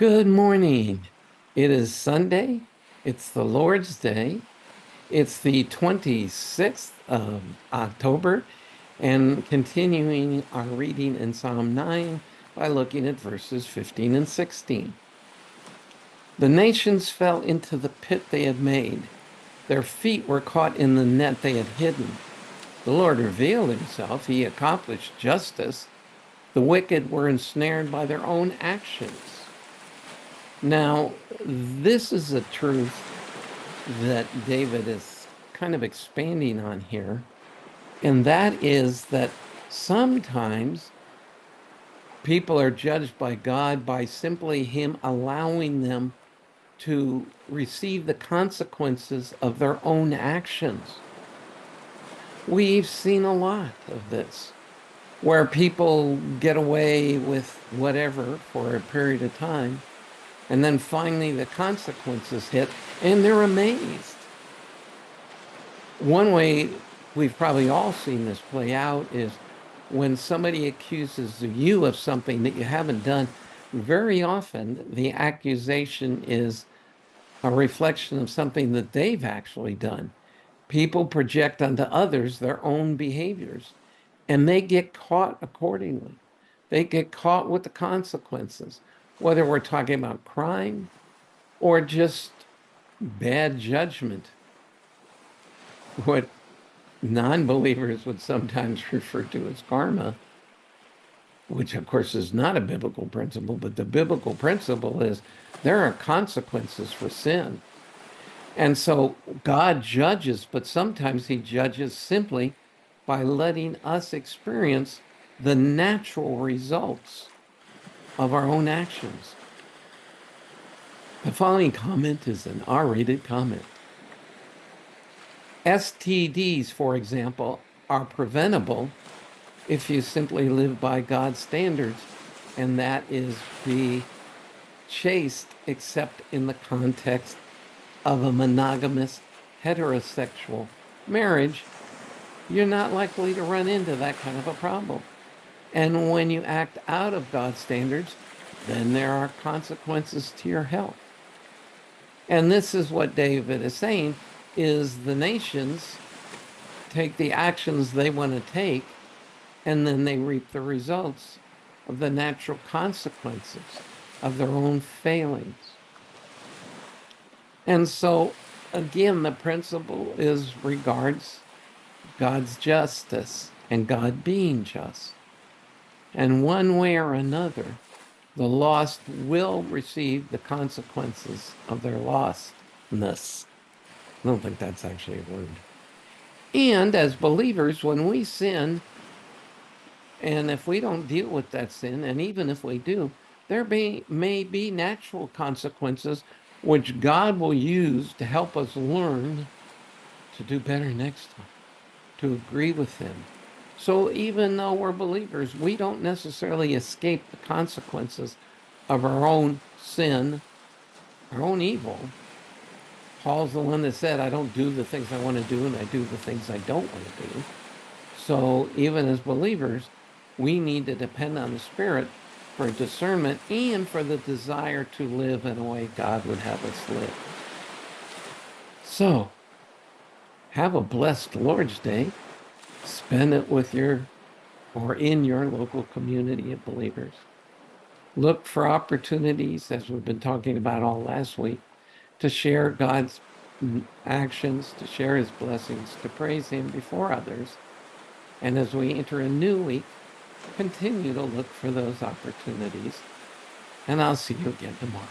Good morning. It is Sunday. It's the Lord's Day. It's the 26th of October, and continuing our reading in Psalm 9 by looking at verses 15 and 16. The nations fell into the pit they had made. Their feet were caught in the net they had hidden. The Lord revealed himself. He accomplished justice. The wicked were ensnared by their own actions. Now, this is a truth that David is kind of expanding on here, and that is that sometimes people are judged by God by simply Him allowing them to receive the consequences of their own actions. We've seen a lot of this, where people get away with whatever for a period of time. And then finally the consequences hit, and they're amazed. One way we've probably all seen this play out is when somebody accuses you of something that you haven't done. Very often the accusation is a reflection of something that they've actually done. People project onto others their own behaviors, and they get caught accordingly. They get caught with the consequences, whether we're talking about crime or just bad judgment, what non-believers would sometimes refer to as karma, which of course is not a biblical principle, but the biblical principle is there are consequences for sin. And so God judges, but sometimes he judges simply by letting us experience the natural results of our own actions. The following comment is an R-rated comment. STDs, for example, are preventable if you simply live by God's standards, and that is be chaste except in the context of a monogamous heterosexual marriage. You're not likely to run into that kind of a problem. And when you act out of God's standards, then there are consequences to your health. And this is what David is saying, is the nations take the actions they want to take, and then they reap the results of the natural consequences of their own failings. And so, again, the principle is regards God's justice and God being just. And one way or another, the lost will receive the consequences of their lostness. I don't think that's actually a word. And as believers, when we sin, and if we don't deal with that sin, and even if we do, there may be natural consequences which God will use to help us learn to do better next time, to agree with Him. So even though we're believers, we don't necessarily escape the consequences of our own sin, our own evil. Paul's the one that said, I don't do the things I want to do, and I do the things I don't want to do. So even as believers, we need to depend on the Spirit for discernment and for the desire to live in a way God would have us live. So, have a blessed Lord's Day. Spend it with your or in your local community of believers. Look for opportunities, as we've been talking about all last week, to share God's actions, to share His blessings, to praise Him before others. And as we enter a new week, continue to look for those opportunities. And I'll see you again tomorrow.